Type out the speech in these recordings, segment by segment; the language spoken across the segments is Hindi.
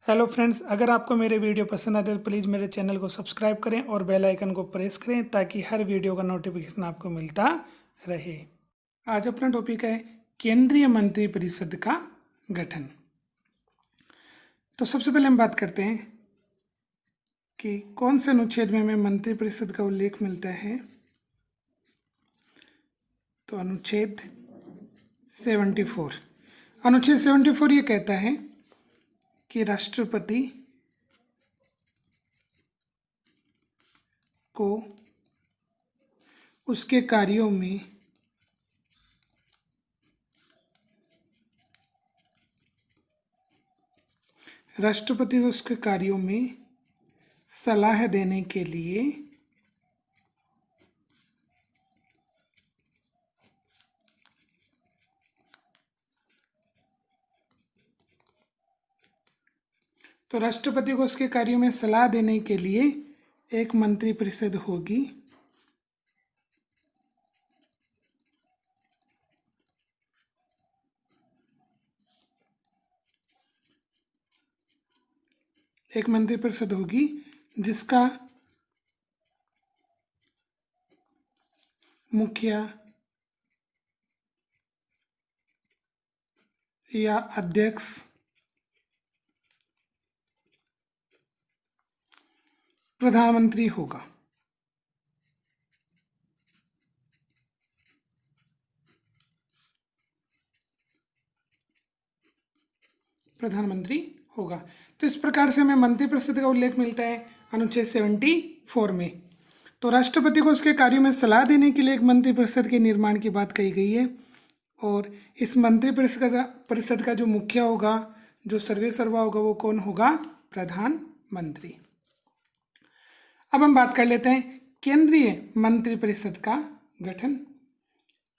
हेलो फ्रेंड्स, अगर आपको मेरे वीडियो पसंद आते तो प्लीज़ मेरे चैनल को सब्सक्राइब करें और बेल आइकन को प्रेस करें ताकि हर वीडियो का नोटिफिकेशन आपको मिलता रहे। आज अपना टॉपिक है केंद्रीय मंत्रिपरिषद का गठन। तो सबसे पहले हम बात करते हैं कि कौन से अनुच्छेद में हमें मंत्रिपरिषद का उल्लेख मिलता है। तो अनुच्छेद 74। अनुच्छेद 74 ये कहता है कि राष्ट्रपति को उसके कार्यों में सलाह देने के लिए राष्ट्रपति को उसके कार्यों में सलाह देने के लिए एक मंत्रिपरिषद होगी। एक मंत्रिपरिषद होगी जिसका मुखिया या अध्यक्ष प्रधानमंत्री होगा। तो इस प्रकार से हमें मंत्रिपरिषद का उल्लेख मिलता है अनुच्छेद 74 में। तो राष्ट्रपति को उसके कार्यों में सलाह देने के लिए एक मंत्रिपरिषद के निर्माण की बात कही गई है और इस मंत्रिपरिषद का जो मुखिया होगा, जो सर्वे सर्वा होगा, वो कौन होगा? प्रधानमंत्री। अब हम बात कर लेते हैं केंद्रीय मंत्रिपरिषद का गठन।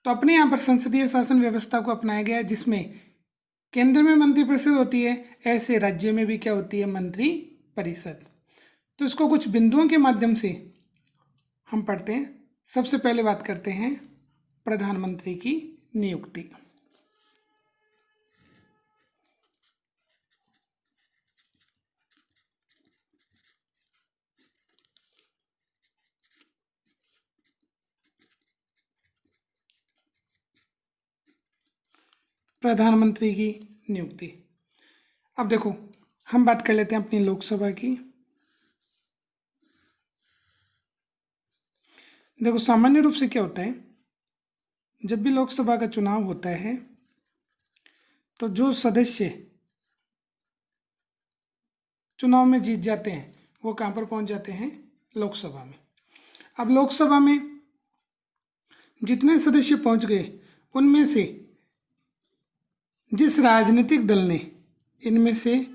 तो अपने यहाँ पर संसदीय शासन व्यवस्था को अपनाया गया है जिसमें केंद्र में मंत्रिपरिषद होती है, ऐसे राज्य में भी क्या होती है? मंत्रिपरिषद। तो इसको कुछ बिंदुओं के माध्यम से हम पढ़ते हैं। सबसे पहले बात करते हैं प्रधानमंत्री की नियुक्ति। प्रधानमंत्री की नियुक्ति। अब देखो, हम बात कर लेते हैं अपनी लोकसभा की। देखो, सामान्य रूप से क्या होता है, जब भी लोकसभा का चुनाव होता है तो जो सदस्य चुनाव में जीत जाते हैं वो कहाँ पर पहुंच जाते हैं? लोकसभा में। अब लोकसभा में जितने सदस्य पहुंच गए उनमें से जिस राजनीतिक दल ने, इनमें से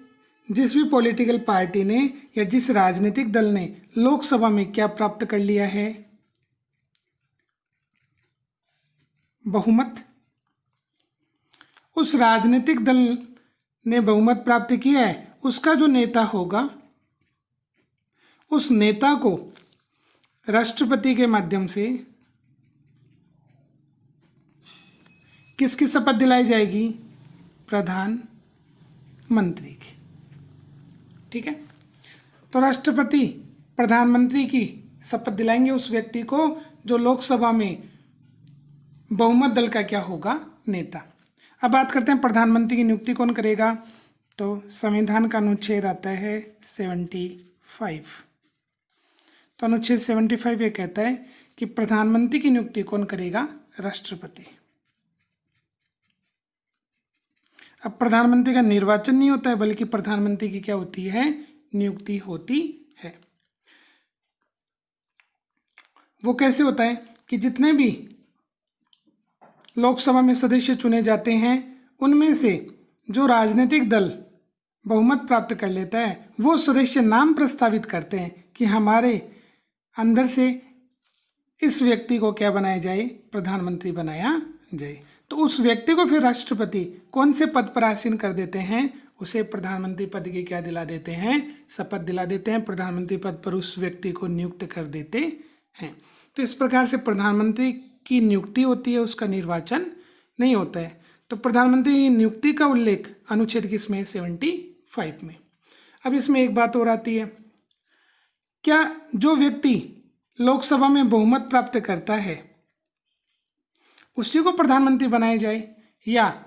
जिस भी पॉलिटिकल पार्टी ने या जिस राजनीतिक दल ने लोकसभा में क्या प्राप्त कर लिया है? बहुमत। उस राजनीतिक दल ने बहुमत प्राप्त किया है, उसका जो नेता होगा उस नेता को राष्ट्रपति के माध्यम से किसकी शपथ दिलाई जाएगी? प्रधानमंत्री की। ठीक है, तो राष्ट्रपति प्रधानमंत्री की शपथ दिलाएंगे उस व्यक्ति को जो लोकसभा में बहुमत दल का क्या होगा? नेता। अब बात करते हैं प्रधानमंत्री की नियुक्ति कौन करेगा। तो संविधान का अनुच्छेद आता है 75। तो अनुच्छेद 75 ये कहता है कि प्रधानमंत्री की नियुक्ति कौन करेगा? राष्ट्रपति। अब प्रधानमंत्री का निर्वाचन नहीं होता है बल्कि प्रधानमंत्री की क्या होती है? नियुक्ति होती है। वो कैसे होता है कि जितने भी लोकसभा में सदस्य चुने जाते हैं उनमें से जो राजनीतिक दल बहुमत प्राप्त कर लेता है वो सदस्य नाम प्रस्तावित करते हैं कि हमारे अंदर से इस व्यक्ति को क्या बनाया जाए? प्रधानमंत्री बनाया जाए। तो उस व्यक्ति को फिर राष्ट्रपति कौन से पद पर आसीन कर देते हैं? उसे प्रधानमंत्री पद की क्या दिला देते हैं? शपथ दिला देते हैं। प्रधानमंत्री पद पर उस व्यक्ति को नियुक्त कर देते हैं। तो इस प्रकार से प्रधानमंत्री की नियुक्ति होती है, उसका निर्वाचन नहीं होता है। तो प्रधानमंत्री की नियुक्ति का उल्लेख अनुच्छेद किसमें? 75 में। अब इसमें एक बात और आती है, क्या जो व्यक्ति लोकसभा में बहुमत प्राप्त करता है उसी को प्रधानमंत्री बनाया जाए, या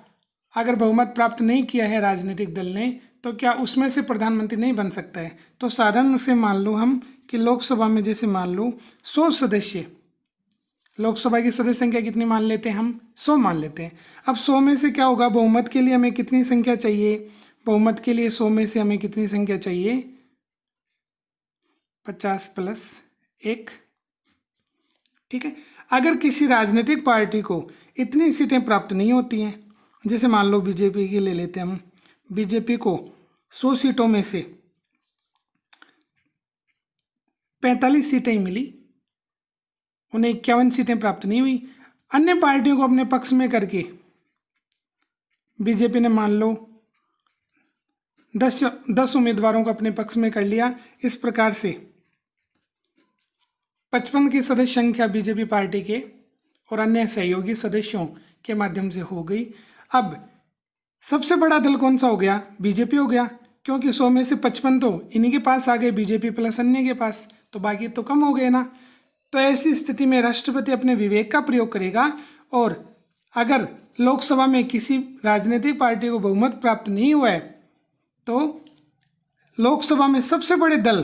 अगर बहुमत प्राप्त नहीं किया है राजनीतिक दल ने तो क्या उसमें से प्रधानमंत्री नहीं बन सकता है? तो साधारण से मान लो हम कि लोकसभा में जैसे मान लो 100 सदस्य, लोकसभा की सदस्य संख्या कितनी मान लेते हैं हम? 100 मान लेते हैं। अब 100 में से क्या होगा, बहुमत के लिए हमें कितनी संख्या चाहिए? बहुमत के लिए 100 में से हमें कितनी संख्या चाहिए? 50 प्लस 1। ठीक है। अगर किसी राजनीतिक पार्टी को इतनी सीटें प्राप्त नहीं होती हैं, जैसे मान लो बीजेपी की ले लेते हैं हम, बीजेपी को 100 सीटों में से 45 सीटें ही मिली, उन्हें 51 सीटें प्राप्त नहीं हुई। अन्य पार्टियों को अपने पक्ष में करके बीजेपी ने मान लो 10 उम्मीदवारों को अपने पक्ष में कर लिया। इस प्रकार से 55 की सदस्य संख्या बीजेपी पार्टी के और अन्य सहयोगी सदस्यों के माध्यम से हो गई। अब सबसे बड़ा दल कौन सा हो गया? बीजेपी हो गया, क्योंकि 100 में से 55 तो इन्हीं के पास आ गए, बीजेपी प्लस अन्य के पास, तो बाकी तो कम हो गए ना। तो ऐसी स्थिति में राष्ट्रपति अपने विवेक का प्रयोग करेगा, और अगर लोकसभा में किसी राजनीतिक पार्टी को बहुमत प्राप्त नहीं हुआ है तो लोकसभा में सबसे बड़े दल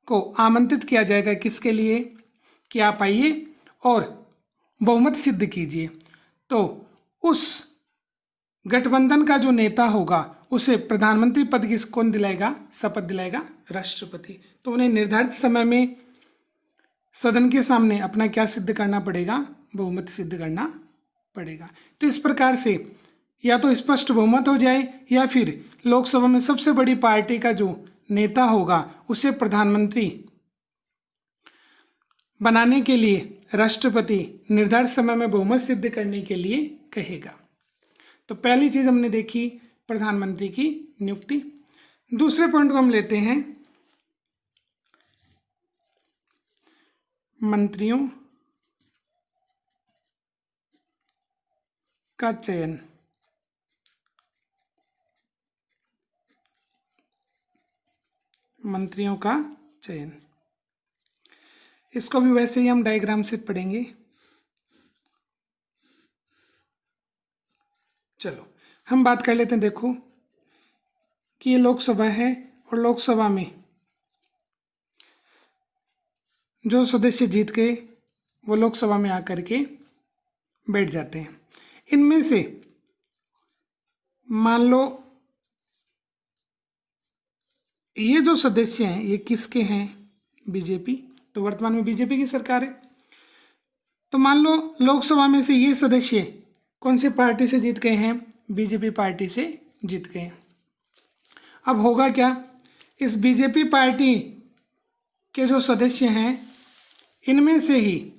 को आमंत्रित किया जाएगा, किसके लिए कि आप आइए और बहुमत सिद्ध कीजिए। तो उस गठबंधन का जो नेता होगा उसे प्रधानमंत्री पद की कौन दिलाएगा? शपथ दिलाएगा राष्ट्रपति। तो उन्हें निर्धारित समय में सदन के सामने अपना क्या सिद्ध करना पड़ेगा? बहुमत सिद्ध करना पड़ेगा। तो इस प्रकार से या तो स्पष्ट बहुमत हो जाए, या फिर लोकसभा में सबसे बड़ी पार्टी का जो नेता होगा उसे प्रधानमंत्री बनाने के लिए राष्ट्रपति निर्धारित समय में बहुमत सिद्ध करने के लिए कहेगा। तो पहली चीज हमने देखी प्रधानमंत्री की नियुक्ति। दूसरे पॉइंट को हम लेते हैं मंत्रियों का चयन। मंत्रियों का चयन, इसको भी वैसे ही हम डायग्राम से पढ़ेंगे। चलो हम बात कर लेते हैं। देखो कि ये लोकसभा है, और लोकसभा में जो सदस्य जीत गए वो लोकसभा में आकर के बैठ जाते हैं। इनमें से मान लो ये जो सदस्य हैं ये किसके हैं? बीजेपी। तो वर्तमान में बीजेपी की सरकार है। तो मान लो लोकसभा में से ये सदस्य कौन सी पार्टी से जीत गए हैं? बीजेपी पार्टी से जीत गए। अब होगा क्या, इस बीजेपी पार्टी के जो सदस्य हैं इनमें से ही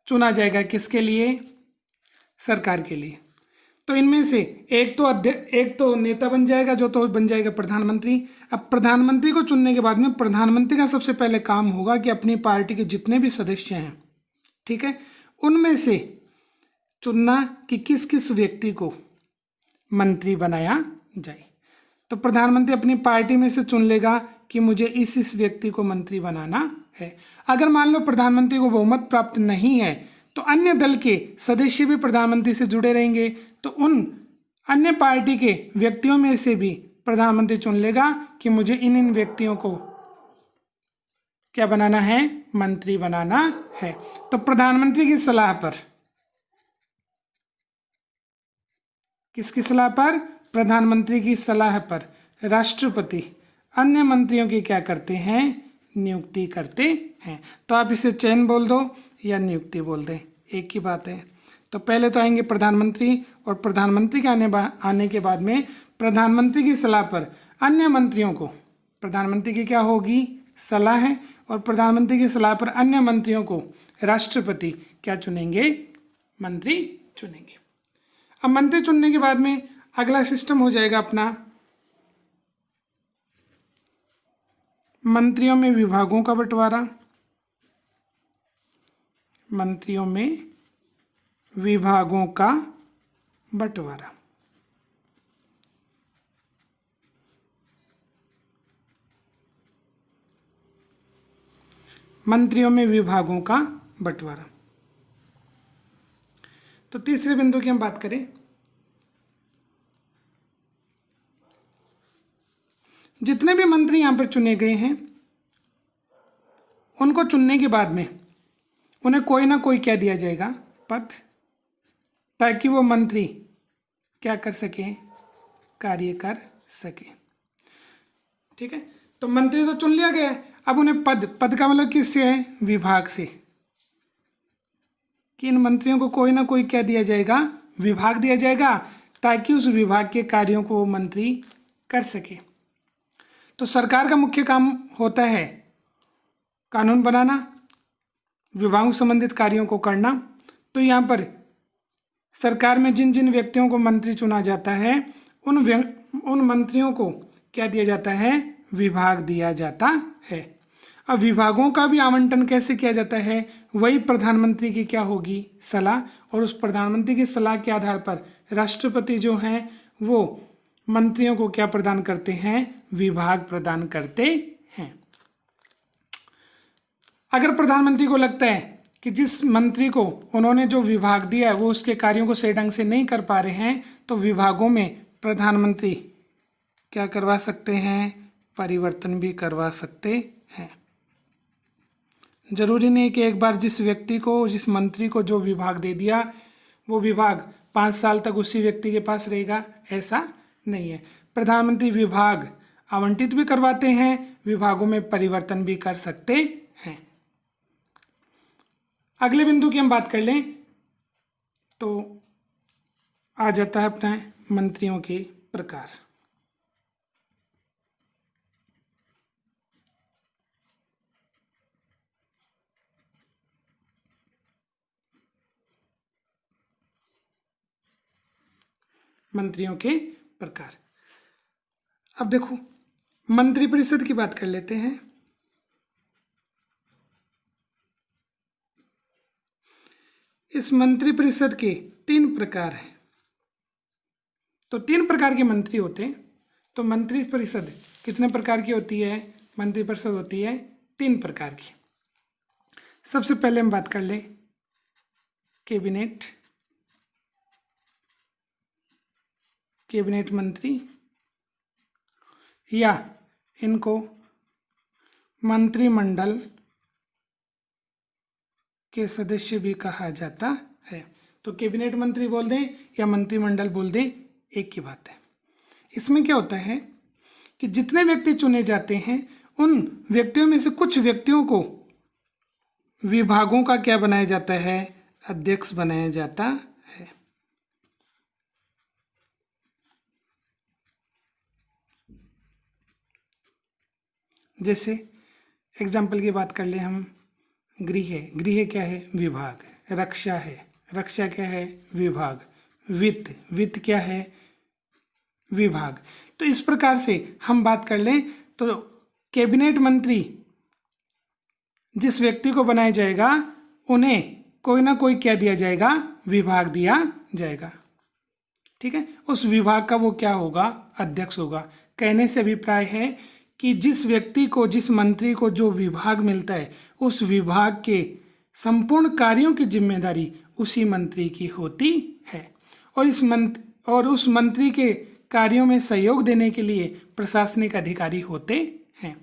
चुना जाएगा किसके लिए? सरकार के लिए। तो इनमें से एक तो नेता बन जाएगा, जो तो बन जाएगा प्रधानमंत्री। अब प्रधानमंत्री को चुनने के बाद में प्रधानमंत्री का सबसे पहले काम होगा कि अपनी पार्टी के जितने भी सदस्य हैं, ठीक है, उनमें से चुनना कि किस किस व्यक्ति को मंत्री बनाया जाए। तो प्रधानमंत्री अपनी पार्टी में से चुन लेगा कि मुझे इस व्यक्ति को मंत्री बनाना है। अगर मान लो प्रधानमंत्री को बहुमत प्राप्त नहीं है तो अन्य दल के सदस्य भी प्रधानमंत्री से जुड़े रहेंगे, तो उन अन्य पार्टी के व्यक्तियों में से भी प्रधानमंत्री चुन लेगा कि मुझे इन व्यक्तियों को क्या बनाना है? मंत्री बनाना है। तो प्रधानमंत्री की सलाह पर, किसकी सलाह पर? प्रधानमंत्री की सलाह पर राष्ट्रपति अन्य मंत्रियों की क्या करते हैं? नियुक्ति करते हैं। तो आप इसे चयन बोल दो या नियुक्ति बोल दें, एक ही बात है। तो पहले तो आएंगे प्रधानमंत्री, और प्रधानमंत्री के आने के बाद में प्रधानमंत्री की सलाह पर अन्य मंत्रियों को, प्रधानमंत्री की क्या होगी? सलाह है, और प्रधानमंत्री की सलाह पर अन्य मंत्रियों को राष्ट्रपति क्या चुनेंगे? मंत्री चुनेंगे। अब मंत्री चुनने के बाद में अगला सिस्टम हो जाएगा अपना मंत्रियों में विभागों का बंटवारा। मंत्रियों में विभागों का बंटवारा। मंत्रियों में विभागों का बंटवारा। तो तीसरे बिंदु की हम बात करें, जितने भी मंत्री यहाँ पर चुने गए हैं उनको चुनने के बाद में उन्हें कोई ना कोई क्या दिया जाएगा, पद, ताकि वो मंत्री क्या कर सके, कार्य कर सके। ठीक है, तो मंत्री तो चुन लिया गया है, अब उन्हें पद का मतलब किससे है, विभाग से, कि इन मंत्रियों को कोई ना कोई क्या दिया जाएगा, विभाग दिया जाएगा, ताकि उस विभाग के कार्यों को वो मंत्री कर सके। तो सरकार का मुख्य काम होता है कानून बनाना, विभागों संबंधित कार्यों को करना। तो यहाँ पर सरकार में जिन जिन व्यक्तियों को मंत्री चुना जाता है उन मंत्रियों को क्या दिया जाता है, विभाग दिया जाता है। अब विभागों का भी आवंटन कैसे किया जाता है, वही प्रधानमंत्री की क्या होगी, सलाह, और उस प्रधानमंत्री की सलाह के आधार पर राष्ट्रपति जो हैं वो मंत्रियों को क्या प्रदान करते हैं, विभाग प्रदान करते हैं। अगर प्रधानमंत्री को लगता है कि जिस मंत्री को उन्होंने जो विभाग दिया है वो उसके कार्यों को सही ढंग से नहीं कर पा रहे हैं, तो विभागों में प्रधानमंत्री क्या करवा सकते हैं, परिवर्तन भी करवा सकते हैं। जरूरी नहीं कि एक बार जिस व्यक्ति को, जिस मंत्री को जो विभाग दे दिया वो विभाग 5 साल तक उसी व्यक्ति के पास रहेगा, ऐसा नहीं है। प्रधानमंत्री विभाग आवंटित भी करवाते हैं, विभागों में परिवर्तन भी कर सकते हैं। अगले बिंदु की हम बात कर लें तो आ जाता है अपना मंत्रियों के प्रकार। मंत्रियों के प्रकार। अब देखो, मंत्रिपरिषद की बात कर लेते हैं। इस मंत्रिपरिषद के 3 प्रकार हैं। तो 3 प्रकार के मंत्री होते हैं। तो मंत्रिपरिषद कितने प्रकार की होती है, मंत्रिपरिषद होती है 3 प्रकार की। सबसे पहले हम बात कर लें कैबिनेट, कैबिनेट मंत्री, या इनको मंत्रिमंडल के सदस्य भी कहा जाता है। तो कैबिनेट मंत्री बोल दें या मंत्रिमंडल बोल दें, एक ही बात है। इसमें क्या होता है कि जितने व्यक्ति चुने जाते हैं उन व्यक्तियों में से कुछ व्यक्तियों को विभागों का क्या बनाया जाता है, अध्यक्ष बनाया जाता है। जैसे एग्जाम्पल की बात कर ले हम, गृह, गृह क्या है, विभाग, रक्षा है, रक्षा क्या है, विभाग, वित्त, वित्त क्या है, विभाग। तो इस प्रकार से हम बात कर लें तो कैबिनेट मंत्री जिस व्यक्ति को बनाया जाएगा उन्हें कोई ना कोई क्या दिया जाएगा, विभाग दिया जाएगा। ठीक है, उस विभाग का वो क्या होगा, अध्यक्ष होगा। कहने से अभिप्राय है कि जिस व्यक्ति को, जिस मंत्री को जो विभाग मिलता है उस विभाग के संपूर्ण कार्यों की जिम्मेदारी उसी मंत्री की होती है, और उस मंत्री के कार्यों में सहयोग देने के लिए प्रशासनिक अधिकारी होते हैं।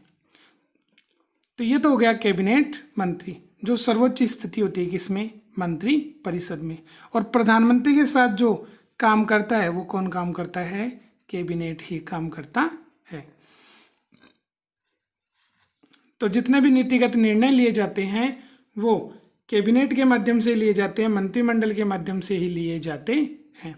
तो ये तो हो गया कैबिनेट मंत्री, जो सर्वोच्च स्थिति होती है किसमें, मंत्री परिषद में। और प्रधानमंत्री के साथ जो काम करता है वो कौन काम करता है, कैबिनेट ही काम करता है। तो जितने भी नीतिगत निर्णय लिए जाते हैं वो कैबिनेट के माध्यम से लिए जाते हैं, मंत्रिमंडल के माध्यम से ही लिए जाते हैं।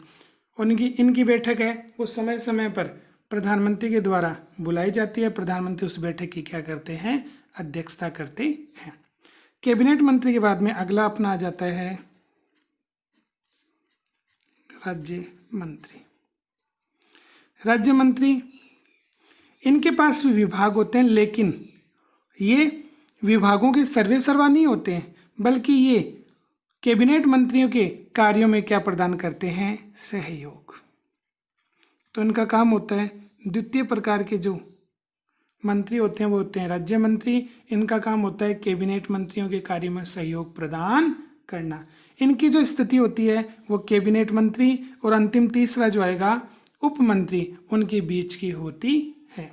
और इनकी बैठक है वो समय समय पर प्रधानमंत्री के द्वारा बुलाई जाती है। प्रधानमंत्री उस बैठक की क्या करते हैं, अध्यक्षता करते हैं। कैबिनेट मंत्री के बाद में अगला अपना आ जाता है राज्य मंत्री। राज्य मंत्री, इनके पास भी विभाग होते हैं, लेकिन ये विभागों के सर्वेसर्वा नहीं होते हैं, बल्कि ये कैबिनेट मंत्रियों के कार्यों में क्या प्रदान करते हैं, सहयोग। तो इनका काम होता है द्वितीय प्रकार के जो मंत्री होते हैं वो होते हैं राज्य मंत्री। इनका काम होता है कैबिनेट मंत्रियों के कार्य में सहयोग प्रदान करना। इनकी जो स्थिति होती है वो कैबिनेट मंत्री और अंतिम तीसरा जो आएगा उप मंत्री, उनके बीच की होती है।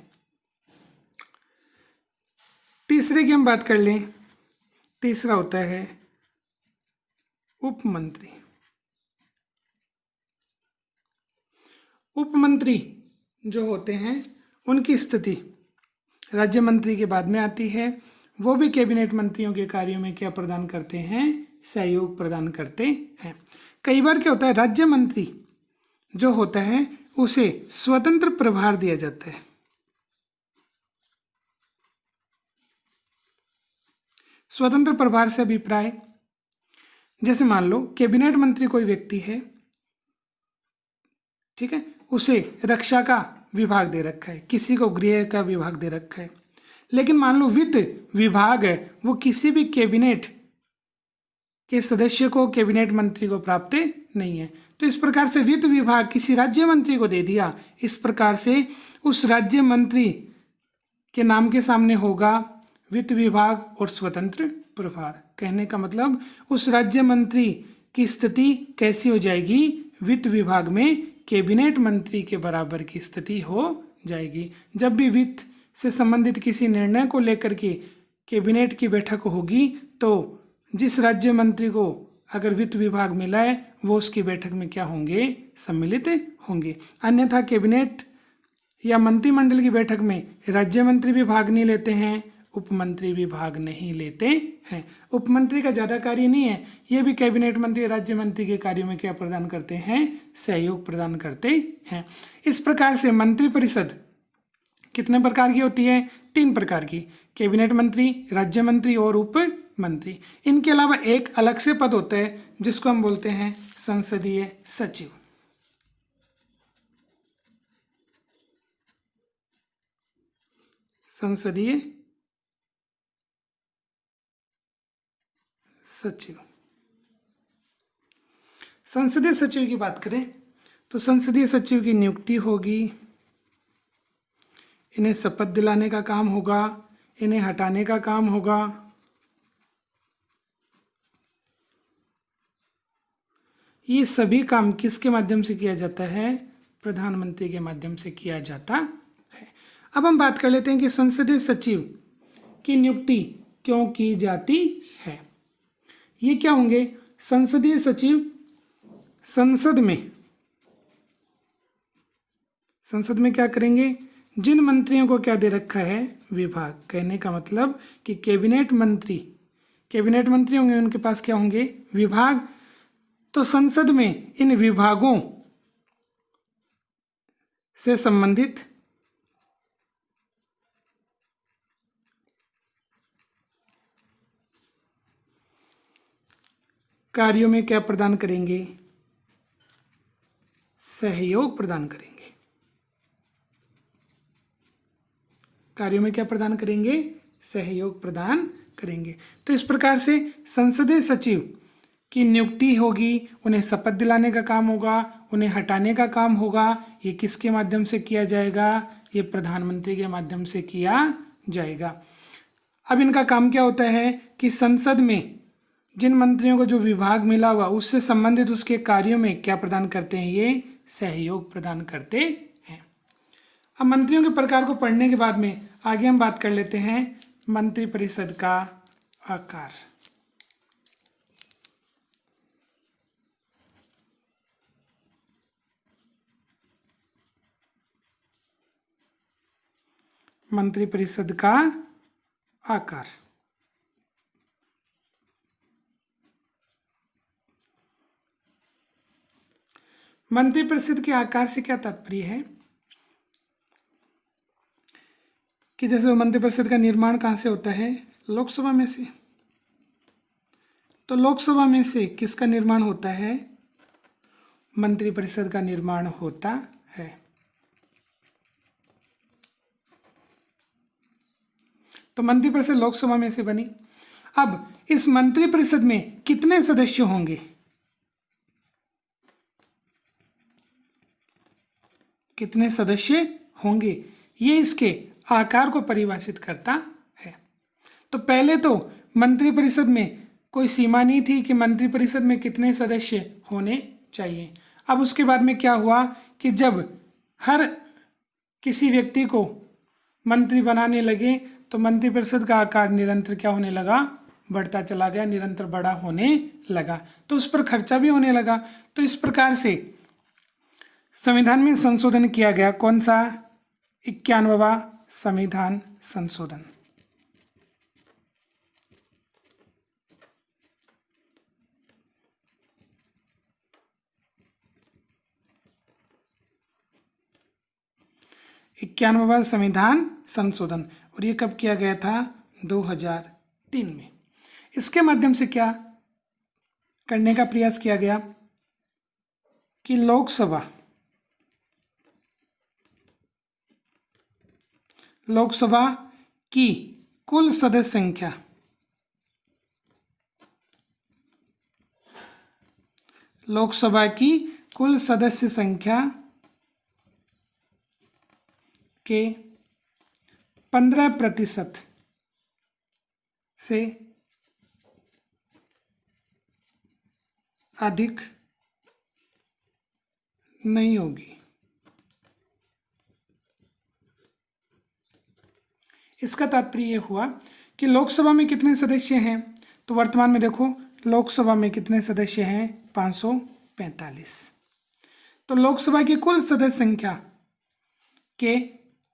तीसरे की हम बात कर लें, तीसरा होता है उप मंत्री। उप मंत्री जो होते हैं उनकी स्थिति राज्य मंत्री के बाद में आती है। वो भी कैबिनेट मंत्रियों के कार्यों में क्या प्रदान करते हैं, सहयोग प्रदान करते हैं। कई बार क्या होता है, राज्य मंत्री जो होता है उसे स्वतंत्र प्रभार दिया जाता है। स्वतंत्र प्रभार से अभिप्राय, जैसे मान लो कैबिनेट मंत्री कोई व्यक्ति है, ठीक है, उसे रक्षा का विभाग दे रखा है, किसी को गृह का विभाग दे रखा है, लेकिन मान लो वित्त विभाग है वो किसी भी कैबिनेट के सदस्य को, कैबिनेट मंत्री को प्राप्त नहीं है, तो इस प्रकार से वित्त विभाग किसी राज्य मंत्री को दे दिया। इस प्रकार से उस राज्य मंत्री के नाम के सामने होगा वित्त विभाग और स्वतंत्र प्रभार। कहने का मतलब उस राज्य मंत्री की स्थिति कैसी हो जाएगी, वित्त विभाग में कैबिनेट मंत्री के बराबर की स्थिति हो जाएगी। जब भी वित्त से संबंधित किसी निर्णय को लेकर के कैबिनेट की बैठक होगी तो जिस राज्य मंत्री को अगर वित्त विभाग मिला है वो उसकी बैठक में क्या होंगे, सम्मिलित होंगे। अन्यथा कैबिनेट या मंत्रिमंडल की बैठक में राज्य मंत्री भी भाग नहीं लेते हैं, उपमंत्री भी भाग नहीं लेते हैं। उपमंत्री का ज़्यादा कार्य नहीं है, ये भी कैबिनेट मंत्री राज्य मंत्री के कार्यों में क्या प्रदान करते हैं, सहयोग प्रदान करते हैं। इस प्रकार से मंत्रिपरिषद कितने प्रकार की होती है, 3 प्रकार की, कैबिनेट मंत्री, राज्य मंत्री और उप मंत्री। इनके अलावा एक अलग से पद होता है जिसको हम बोलते हैं संसदीय सचिव। संसदीय सचिव। संसदीय सचिव की बात करें तो संसदीय सचिव की नियुक्ति होगी, इन्हें शपथ दिलाने का काम होगा, इन्हें हटाने का काम होगा। ये सभी काम किसके माध्यम से किया जाता है, प्रधानमंत्री के माध्यम से किया जाता है। अब हम बात कर लेते हैं कि संसदीय सचिव की नियुक्ति क्यों की जाती है। ये क्या होंगे, संसदीय सचिव संसद में क्या करेंगे, जिन मंत्रियों को क्या दे रखा है, विभाग। कहने का मतलब कि कैबिनेट मंत्री होंगे, उनके पास क्या होंगे, विभाग। तो संसद में इन विभागों से संबंधित कार्यों में क्या प्रदान करेंगे, सहयोग प्रदान करेंगे। कार्यों में क्या प्रदान करेंगे, सहयोग प्रदान करेंगे। तो इस प्रकार से संसदीय सचिव की नियुक्ति होगी, उन्हें शपथ दिलाने का काम होगा, उन्हें हटाने का काम होगा। ये किसके माध्यम से किया जाएगा, ये प्रधानमंत्री के माध्यम से किया जाएगा। अब इनका काम क्या होता है कि संसद में जिन मंत्रियों को जो विभाग मिला हुआ उससे संबंधित उसके कार्यों में क्या प्रदान करते हैं, ये सहयोग प्रदान करते हैं। अब मंत्रियों के प्रकार को पढ़ने के बाद में आगे हम बात कर लेते हैं मंत्रिपरिषद का आकार। मंत्रिपरिषद का आकार। मंत्रिपरिषद के आकार से क्या तात्पर्य है कि जैसे मंत्रिपरिषद का निर्माण कहाँ से होता है, लोकसभा में से। तो लोकसभा में से किसका निर्माण होता है, मंत्रिपरिषद का निर्माण होता है। तो मंत्रिपरिषद लोकसभा में से बनी। अब इस मंत्रिपरिषद में कितने सदस्य होंगे, कितने सदस्य होंगे, ये इसके आकार को परिभाषित करता है। तो पहले तो मंत्रिपरिषद में कोई सीमा नहीं थी कि मंत्रिपरिषद में कितने सदस्य होने चाहिए। अब उसके बाद में क्या हुआ कि जब हर किसी व्यक्ति को मंत्री बनाने लगे तो मंत्रिपरिषद का आकार निरंतर क्या होने लगा, बढ़ता चला गया, निरंतर बड़ा होने लगा। तो उस पर खर्चा भी होने लगा। तो इस प्रकार से संविधान में संशोधन किया गया। कौन सा? 91वां संविधान संशोधन। इक्यानवां संविधान संशोधन, और ये कब किया गया था? 2003 में। इसके माध्यम से क्या करने का प्रयास किया गया कि लोकसभा की कुल सदस्य संख्या लोकसभा की कुल सदस्य संख्या के 15% से अधिक नहीं होगी। इसका तात्पर्य यह हुआ कि लोकसभा में कितने सदस्य हैं, तो वर्तमान में देखो लोकसभा में कितने सदस्य हैं? 545। तो लोकसभा की कुल सदस्य संख्या के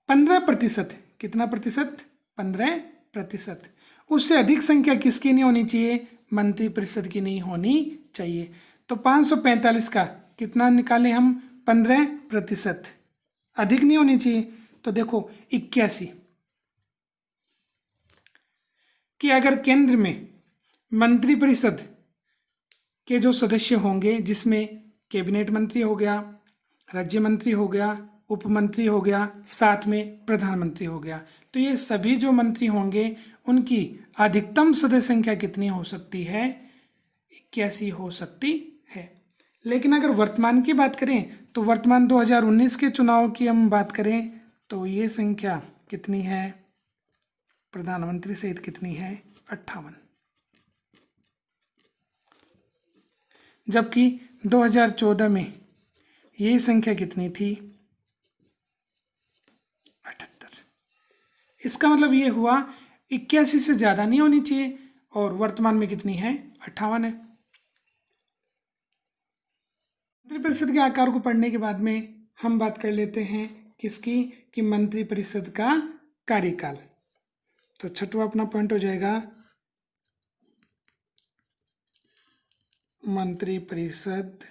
15%, कितना प्रतिशत? 15%। उससे अधिक संख्या किसकी नहीं होनी चाहिए? मंत्रिपरिषद की नहीं होनी चाहिए। तो 545 का कितना निकालें हम? 15%। अधिक नहीं होनी चाहिए। तो देखो 81 कि अगर केंद्र में मंत्रिपरिषद के जो सदस्य होंगे, जिसमें कैबिनेट मंत्री हो गया, राज्य मंत्री हो गया, उप मंत्री हो गया, साथ में प्रधानमंत्री हो गया, तो ये सभी जो मंत्री होंगे उनकी अधिकतम सदस्य संख्या कितनी हो सकती है? 81 हो सकती है। लेकिन अगर वर्तमान की बात करें तो वर्तमान 2019 के चुनाव की हम बात करें तो ये संख्या कितनी है? प्रधानमंत्री सहित कितनी है? 58। जबकि 2014 में ये संख्या कितनी थी? 78। इसका मतलब ये हुआ 81 से ज़्यादा नहीं होनी चाहिए, और वर्तमान में कितनी है? 58 है। मंत्रिपरिषद के आकार को पढ़ने के बाद में हम बात कर लेते हैं किसकी? कि मंत्रिपरिषद का कार्यकाल। तो छठवां अपना पॉइंट हो जाएगा मंत्रिपरिषद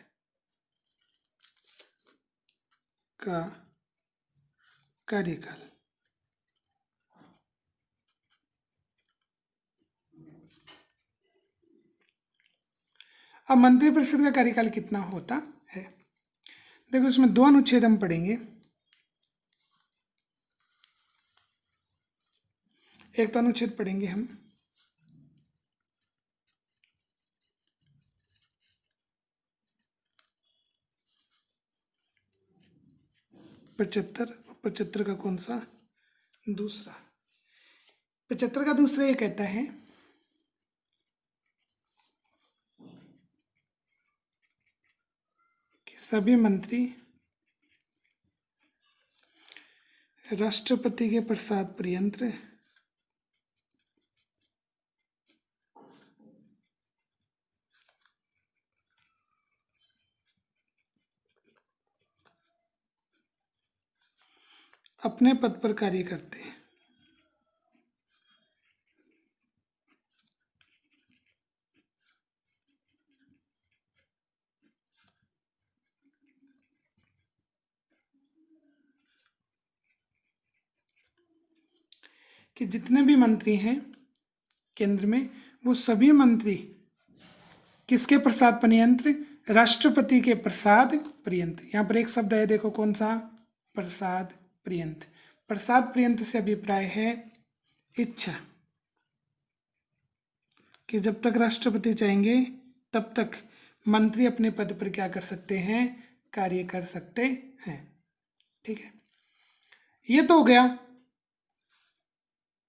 का कार्यकाल। अब मंत्रिपरिषद का कार्यकाल कितना होता है? देखो इसमें 2 अनुच्छेद हम पढ़ेंगे। एक तो अनुच्छेद पढ़ेंगे हम 75, 75 का कौन सा? दूसरा। 75 का दूसरा ये कहता है कि सभी मंत्री राष्ट्रपति के प्रसाद पर्यंत अपने पद पर कार्य करते हैं। कि जितने भी मंत्री हैं केंद्र में, वो सभी मंत्री किसके प्रसाद पर्यंत? राष्ट्रपति के प्रसाद पर्यंत। यहाँ पर एक शब्द है, देखो कौन सा? प्रसाद पर्यंत। प्रसाद पर्यंत से अभिप्राय है इच्छा, कि जब तक राष्ट्रपति चाहेंगे तब तक मंत्री अपने पद पर क्या कर सकते हैं? कार्य कर सकते हैं। ठीक है, ये तो हो गया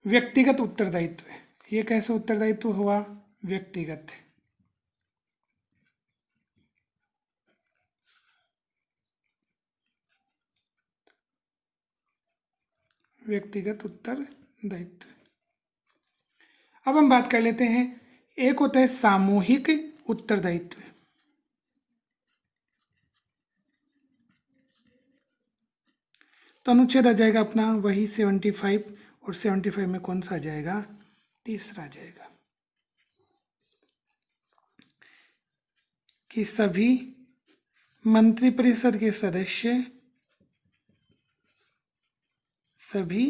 व्यक्तिगत उत्तरदायित्व। ये कैसा उत्तरदायित्व हुआ? व्यक्तिगत। व्यक्तिगत उत्तरदायित्व। अब हम बात कर लेते हैं, एक होता है सामूहिक उत्तरदायित्व। तो अनुच्छेद आ जाएगा अपना वही 75, और 75 में कौन सा आ जाएगा? तीसरा आ जाएगा कि सभी मंत्रिपरिषद के सदस्य, सभी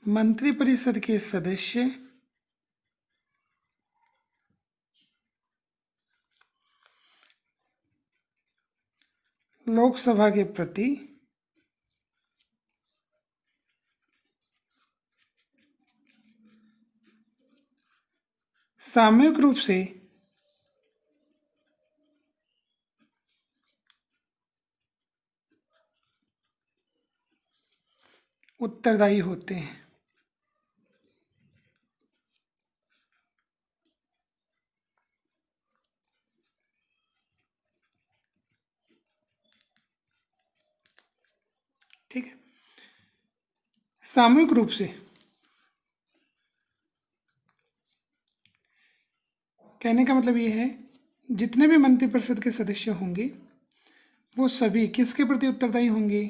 मंत्रिपरिषद के सदस्य लोकसभा के प्रति सामूहिक रूप से उत्तरदायी होते हैं। ठीक है, सामूहिक रूप से कहने का मतलब ये है, जितने भी मंत्रिपरिषद के सदस्य होंगे वो सभी किसके प्रति उत्तरदायी होंगे?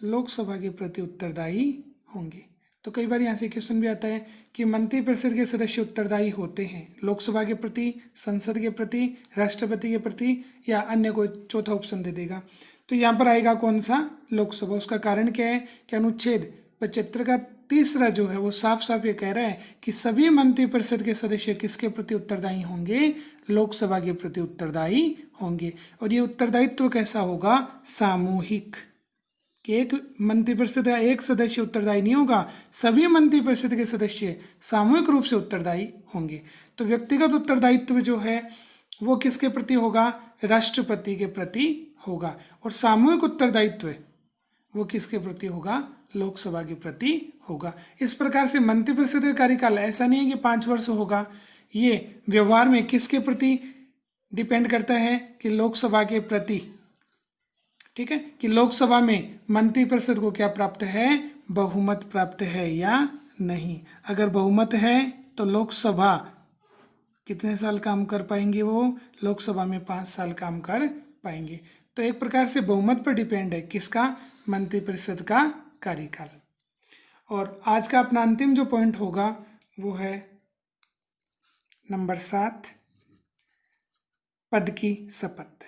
लोकसभा के प्रति उत्तरदायी होंगे। तो कई बार यहाँ से क्वेश्चन भी आता है कि मंत्रिपरिषद के सदस्य उत्तरदायी होते हैं लोकसभा के प्रति, संसद के प्रति, राष्ट्रपति के प्रति, या अन्य कोई चौथा ऑप्शन दे देगा। तो यहाँ पर आएगा कौन सा? लोकसभा। उसका कारण क्या है कि अनुच्छेद 75 का तीसरा जो है वो साफ साफ ये कह रहा है कि सभी मंत्रिपरिषद के सदस्य किसके प्रति उत्तरदायी होंगे? लोकसभा के प्रति उत्तरदायी होंगे। और ये उत्तरदायित्व कैसा होगा? सामूहिक। कि एक मंत्रिपरिषद का एक सदस्य उत्तरदायी नहीं होगा, सभी मंत्रिपरिषद के सदस्य सामूहिक रूप से उत्तरदायी होंगे। तो व्यक्तिगत उत्तरदायित्व जो है वो किसके प्रति होगा? राष्ट्रपति के प्रति होगा। और सामूहिक उत्तरदायित्व वो किसके प्रति होगा? लोकसभा के प्रति होगा। इस प्रकार से मंत्रिपरिषद का कार्यकाल ऐसा नहीं है कि 5 वर्ष होगा, ये व्यवहार में किसके प्रति डिपेंड करता है? कि लोकसभा के प्रति। ठीक है, कि लोकसभा में मंत्रिपरिषद को क्या प्राप्त है? बहुमत प्राप्त है या नहीं। अगर बहुमत है तो लोकसभा कितने साल काम कर पाएंगे? वो लोकसभा में 5 साल काम कर पाएंगे। तो एक प्रकार से बहुमत पर डिपेंड है किसका? मंत्रिपरिषद का कार्यकाल। और आज का अपना अंतिम जो पॉइंट होगा वो है नंबर 7, पद की शपथ।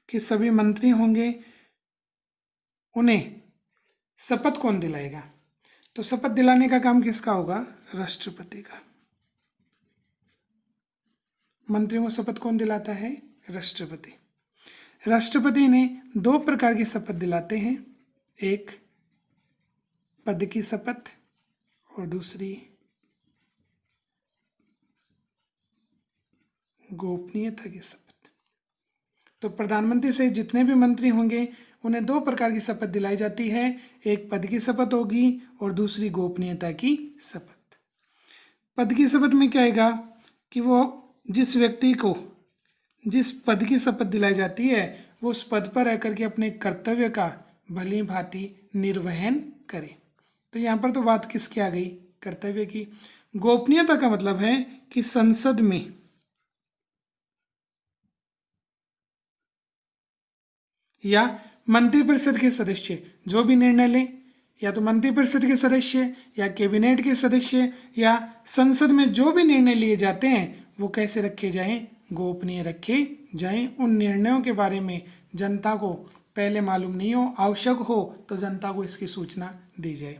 कि सभी मंत्री होंगे, उन्हें शपथ कौन दिलाएगा? तो शपथ दिलाने का काम किसका होगा? राष्ट्रपति का। मंत्रियों को शपथ कौन दिलाता है? राष्ट्रपति। राष्ट्रपति ने 2 प्रकार की शपथ दिलाते हैं, एक पद की शपथ और दूसरी गोपनीयता की शपथ। तो प्रधानमंत्री से जितने भी मंत्री होंगे उन्हें 2 प्रकार की शपथ दिलाई जाती है, एक पद की शपथ होगी और दूसरी गोपनीयता की शपथ। पद की शपथ में क्या आएगा कि वो जिस व्यक्ति को जिस पद की शपथ दिलाई जाती है वो उस पद पर रहकर के अपने कर्तव्य का भली भांति निर्वहन करे। तो यहाँ पर तो बात किसकी आ गई? कर्तव्य की। गोपनीयता का मतलब है कि संसद में या मंत्रिपरिषद के सदस्य जो भी निर्णय ले, या तो मंत्रिपरिषद के सदस्य या कैबिनेट के सदस्य या संसद में जो भी निर्णय लिए जाते हैं वो कैसे रखे जाएं? गोपनीय रखे जाएं। उन निर्णयों के बारे में जनता को पहले मालूम नहीं हो, आवश्यक हो तो जनता को इसकी सूचना दी जाए।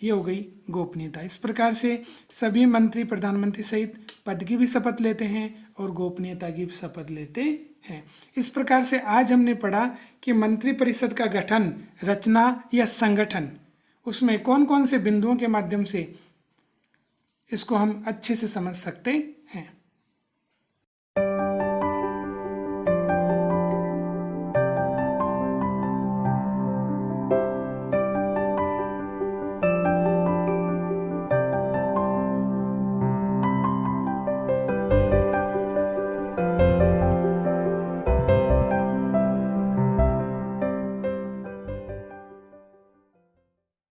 ये हो गई गोपनीयता। इस प्रकार से सभी मंत्री प्रधानमंत्री सहित पद की भी शपथ लेते हैं और गोपनीयता की भी शपथ लेते हैं। इस प्रकार से आज हमने पढ़ा कि मंत्रिपरिषद का गठन, रचना या संगठन, उसमें कौन कौन से बिंदुओं के माध्यम से इसको हम अच्छे से समझ सकते हैं।